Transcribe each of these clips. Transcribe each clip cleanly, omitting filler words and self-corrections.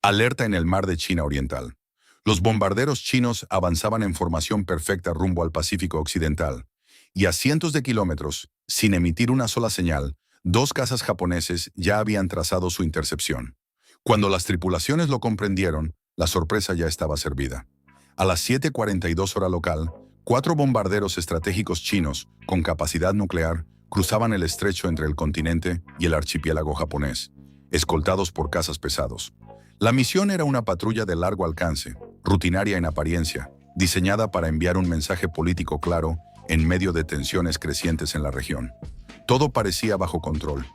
Alerta en el mar de China Oriental. Los bombarderos chinos avanzaban en formación perfecta rumbo al Pacífico Occidental, y a cientos de kilómetros, sin emitir una sola señal, dos cazas japoneses ya habían trazado su intercepción. Cuando las tripulaciones lo comprendieron, la sorpresa ya estaba servida. A las 7:42 hora local, 4 bombarderos estratégicos chinos, con capacidad nuclear, cruzaban el estrecho entre el continente y el archipiélago japonés, escoltados por cazas pesados. La misión era una patrulla de largo alcance, rutinaria en apariencia, diseñada para enviar un mensaje político claro en medio de tensiones crecientes en la región. Todo parecía bajo control.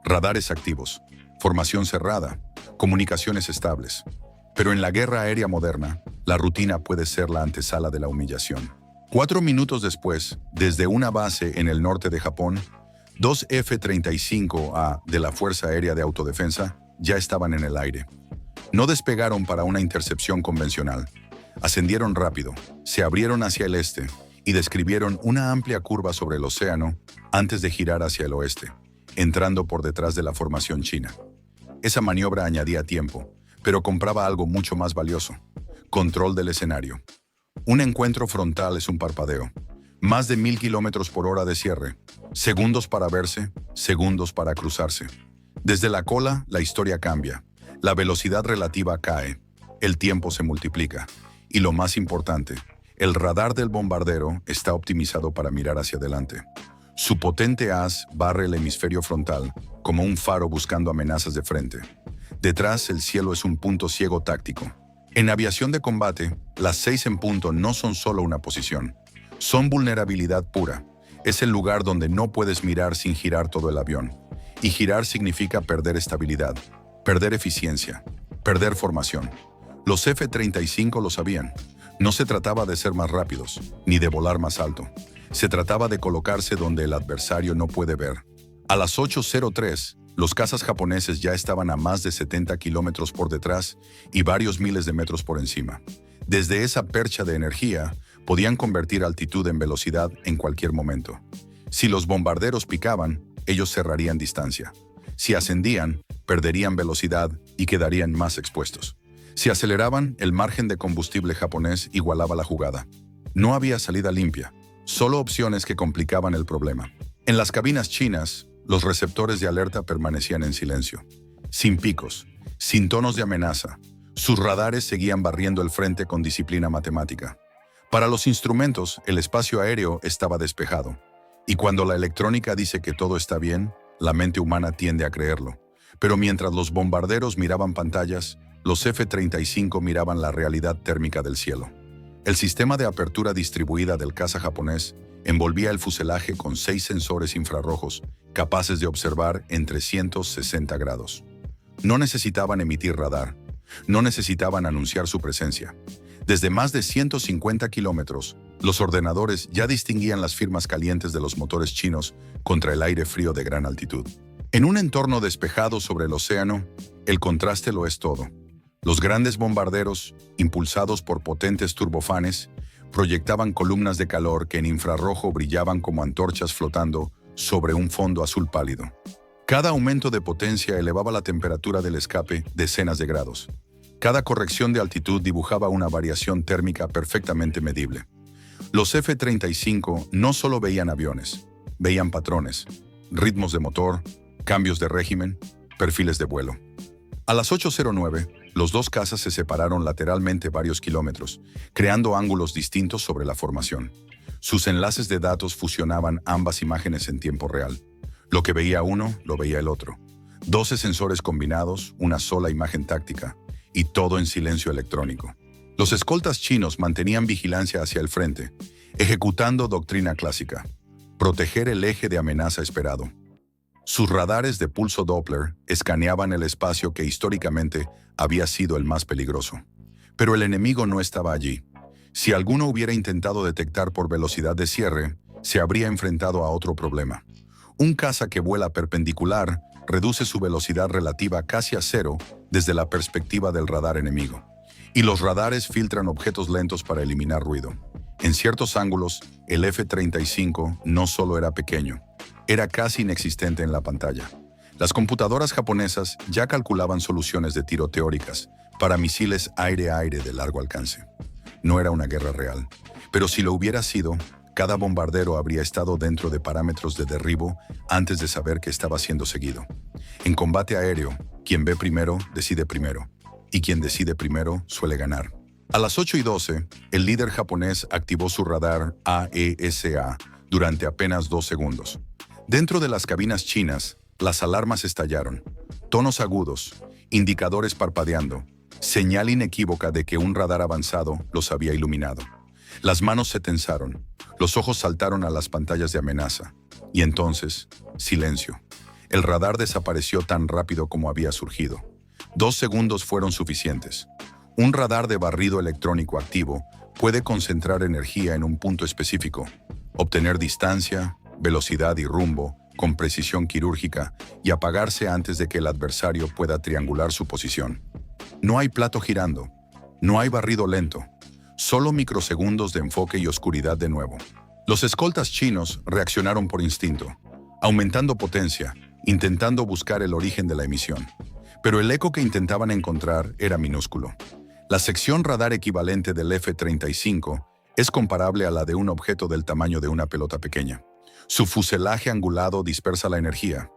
Radares activos, formación cerrada, comunicaciones estables. Pero en la guerra aérea moderna, la rutina puede ser la antesala de la humillación. 4 minutos después, desde una base en el norte de Japón, 2 F-35A de la Fuerza Aérea de Autodefensa ya estaban en el aire. No despegaron para una intercepción convencional. Ascendieron rápido, se abrieron hacia el este y describieron una amplia curva sobre el océano antes de girar hacia el oeste, entrando por detrás de la formación china. Esa maniobra añadía tiempo, pero compraba algo mucho más valioso: control del escenario. Un encuentro frontal es un parpadeo. Más de 1000 kilómetros por hora de cierre. Segundos para verse, segundos para cruzarse. Desde la cola, la historia cambia. La velocidad relativa cae. El tiempo se multiplica. Y lo más importante, el radar del bombardero está optimizado para mirar hacia adelante. Su potente haz barre el hemisferio frontal, como un faro buscando amenazas de frente. Detrás, el cielo es un punto ciego táctico. En aviación de combate, las 6 en punto no son solo una posición. Son vulnerabilidad pura. Es el lugar donde no puedes mirar sin girar todo el avión. Y girar significa perder estabilidad, perder eficiencia, perder formación. Los F-35 lo sabían. No se trataba de ser más rápidos, ni de volar más alto. Se trataba de colocarse donde el adversario no puede ver. A las 8:03, los cazas japoneses ya estaban a más de 70 kilómetros por detrás y varios miles de metros por encima. Desde esa percha de energía, podían convertir altitud en velocidad en cualquier momento. Si los bombarderos picaban, ellos cerrarían distancia. Si ascendían, perderían velocidad y quedarían más expuestos. Si aceleraban, el margen de combustible japonés igualaba la jugada. No había salida limpia, solo opciones que complicaban el problema. En las cabinas chinas, los receptores de alerta permanecían en silencio, sin picos, sin tonos de amenaza. Sus radares seguían barriendo el frente con disciplina matemática. Para los instrumentos, el espacio aéreo estaba despejado. Y cuando la electrónica dice que todo está bien, la mente humana tiende a creerlo. Pero mientras los bombarderos miraban pantallas, los F-35 miraban la realidad térmica del cielo. El sistema de apertura distribuida del caza japonés envolvía el fuselaje con 6 sensores infrarrojos capaces de observar en 360 grados. No necesitaban emitir radar, no necesitaban anunciar su presencia. Desde más de 150 kilómetros, los ordenadores ya distinguían las firmas calientes de los motores chinos contra el aire frío de gran altitud. En un entorno despejado sobre el océano, el contraste lo es todo. Los grandes bombarderos, impulsados por potentes turbofanes, proyectaban columnas de calor que en infrarrojo brillaban como antorchas flotando sobre un fondo azul pálido. Cada aumento de potencia elevaba la temperatura del escape decenas de grados. Cada corrección de altitud dibujaba una variación térmica perfectamente medible. Los F-35 no solo veían aviones, veían patrones, ritmos de motor, cambios de régimen, perfiles de vuelo. A las 8:09, los dos cazas se separaron lateralmente varios kilómetros, creando ángulos distintos sobre la formación. Sus enlaces de datos fusionaban ambas imágenes en tiempo real. Lo que veía uno, lo veía el otro. 12 sensores combinados, una sola imagen táctica, y todo en silencio electrónico. Los escoltas chinos mantenían vigilancia hacia el frente, ejecutando doctrina clásica: proteger el eje de amenaza esperado. Sus radares de pulso Doppler escaneaban el espacio que históricamente había sido el más peligroso. Pero el enemigo no estaba allí. Si alguno hubiera intentado detectar por velocidad de cierre, se habría enfrentado a otro problema. Un caza que vuela perpendicular reduce su velocidad relativa casi a cero desde la perspectiva del radar enemigo. Y los radares filtran objetos lentos para eliminar ruido. En ciertos ángulos, el F-35 no solo era pequeño, era casi inexistente en la pantalla. Las computadoras japonesas ya calculaban soluciones de tiro teóricas, para misiles aire-aire de largo alcance. No era una guerra real, pero si lo hubiera sido, cada bombardero habría estado dentro de parámetros de derribo antes de saber que estaba siendo seguido. En combate aéreo, quien ve primero, decide primero, y quien decide primero suele ganar. A las 8:12, el líder japonés activó su radar AESA durante apenas 2 segundos. Dentro de las cabinas chinas, las alarmas estallaron. Tonos agudos, indicadores parpadeando, señal inequívoca de que un radar avanzado los había iluminado. Las manos se tensaron, los ojos saltaron a las pantallas de amenaza. Y entonces, silencio. El radar desapareció tan rápido como había surgido. 2 segundos fueron suficientes. Un radar de barrido electrónico activo puede concentrar energía en un punto específico, obtener distancia, velocidad y rumbo con precisión quirúrgica y apagarse antes de que el adversario pueda triangular su posición. No hay plato girando, no hay barrido lento, solo microsegundos de enfoque y oscuridad de nuevo. Los escoltas chinos reaccionaron por instinto, aumentando potencia, intentando buscar el origen de la emisión. Pero el eco que intentaban encontrar era minúsculo. La sección radar equivalente del F-35 es comparable a la de un objeto del tamaño de una pelota pequeña. Su fuselaje angulado dispersa la energía.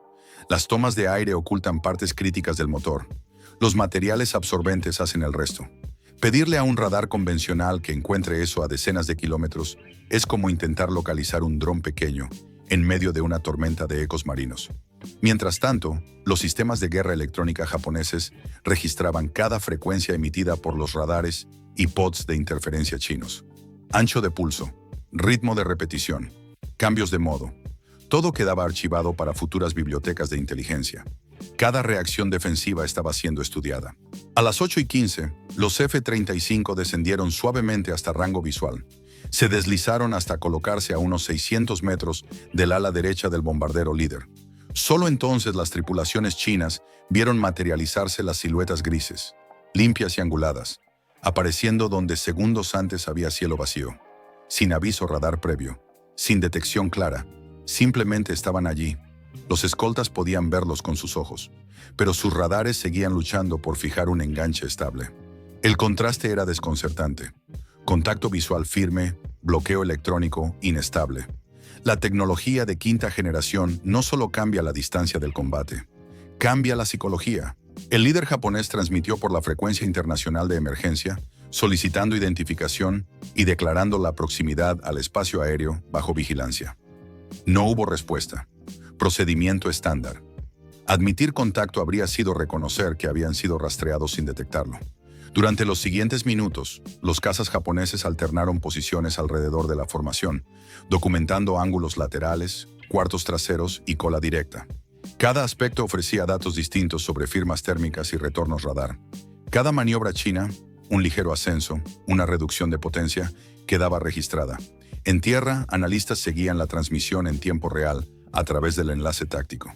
Las tomas de aire ocultan partes críticas del motor. Los materiales absorbentes hacen el resto. Pedirle a un radar convencional que encuentre eso a decenas de kilómetros es como intentar localizar un dron pequeño en medio de una tormenta de ecos marinos. Mientras tanto, los sistemas de guerra electrónica japoneses registraban cada frecuencia emitida por los radares y pods de interferencia chinos. Ancho de pulso, ritmo de repetición, cambios de modo. Todo quedaba archivado para futuras bibliotecas de inteligencia. Cada reacción defensiva estaba siendo estudiada. A las 8:15, los F-35 descendieron suavemente hasta rango visual. Se deslizaron hasta colocarse a unos 600 metros del ala derecha del bombardero líder. Solo entonces las tripulaciones chinas vieron materializarse las siluetas grises, limpias y anguladas, apareciendo donde segundos antes había cielo vacío. Sin aviso radar previo, sin detección clara, simplemente estaban allí. Los escoltas podían verlos con sus ojos, pero sus radares seguían luchando por fijar un enganche estable. El contraste era desconcertante. Contacto visual firme, bloqueo electrónico inestable. La tecnología de quinta generación no solo cambia la distancia del combate, cambia la psicología. El líder japonés transmitió por la frecuencia internacional de emergencia, solicitando identificación y declarando la proximidad al espacio aéreo bajo vigilancia. No hubo respuesta. Procedimiento estándar. Admitir contacto habría sido reconocer que habían sido rastreados sin detectarlo. Durante los siguientes minutos, los cazas japoneses alternaron posiciones alrededor de la formación, documentando ángulos laterales, cuartos traseros y cola directa. Cada aspecto ofrecía datos distintos sobre firmas térmicas y retornos radar. Cada maniobra china, un ligero ascenso, una reducción de potencia, quedaba registrada. En tierra, analistas seguían la transmisión en tiempo real a través del enlace táctico.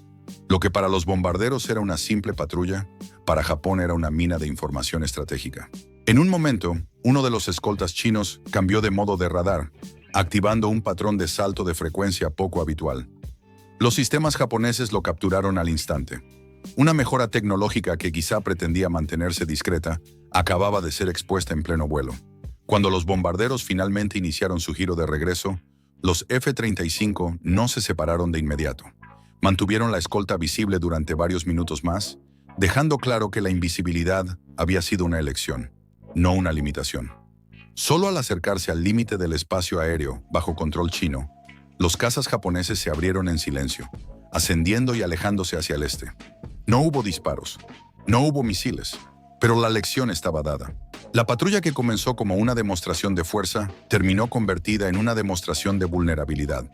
Lo que para los bombarderos era una simple patrulla, para Japón era una mina de información estratégica. En un momento, uno de los escoltas chinos cambió de modo de radar, activando un patrón de salto de frecuencia poco habitual. Los sistemas japoneses lo capturaron al instante. Una mejora tecnológica que quizá pretendía mantenerse discreta, acababa de ser expuesta en pleno vuelo. Cuando los bombarderos finalmente iniciaron su giro de regreso, los F-35 no se separaron de inmediato. Mantuvieron la escolta visible durante varios minutos más, dejando claro que la invisibilidad había sido una elección, no una limitación. Solo al acercarse al límite del espacio aéreo bajo control chino, los cazas japoneses se abrieron en silencio, ascendiendo y alejándose hacia el este. No hubo disparos, no hubo misiles, pero la lección estaba dada. La patrulla que comenzó como una demostración de fuerza terminó convertida en una demostración de vulnerabilidad,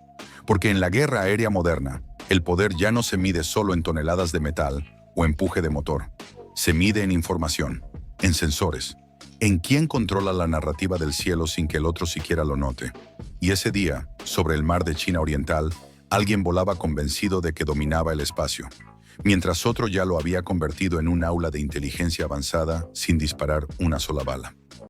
porque en la guerra aérea moderna, el poder ya no se mide solo en toneladas de metal o empuje de motor. Se mide en información, en sensores, en quién controla la narrativa del cielo sin que el otro siquiera lo note. Y ese día, sobre el mar de China Oriental, alguien volaba convencido de que dominaba el espacio, mientras otro ya lo había convertido en un aula de inteligencia avanzada sin disparar una sola bala.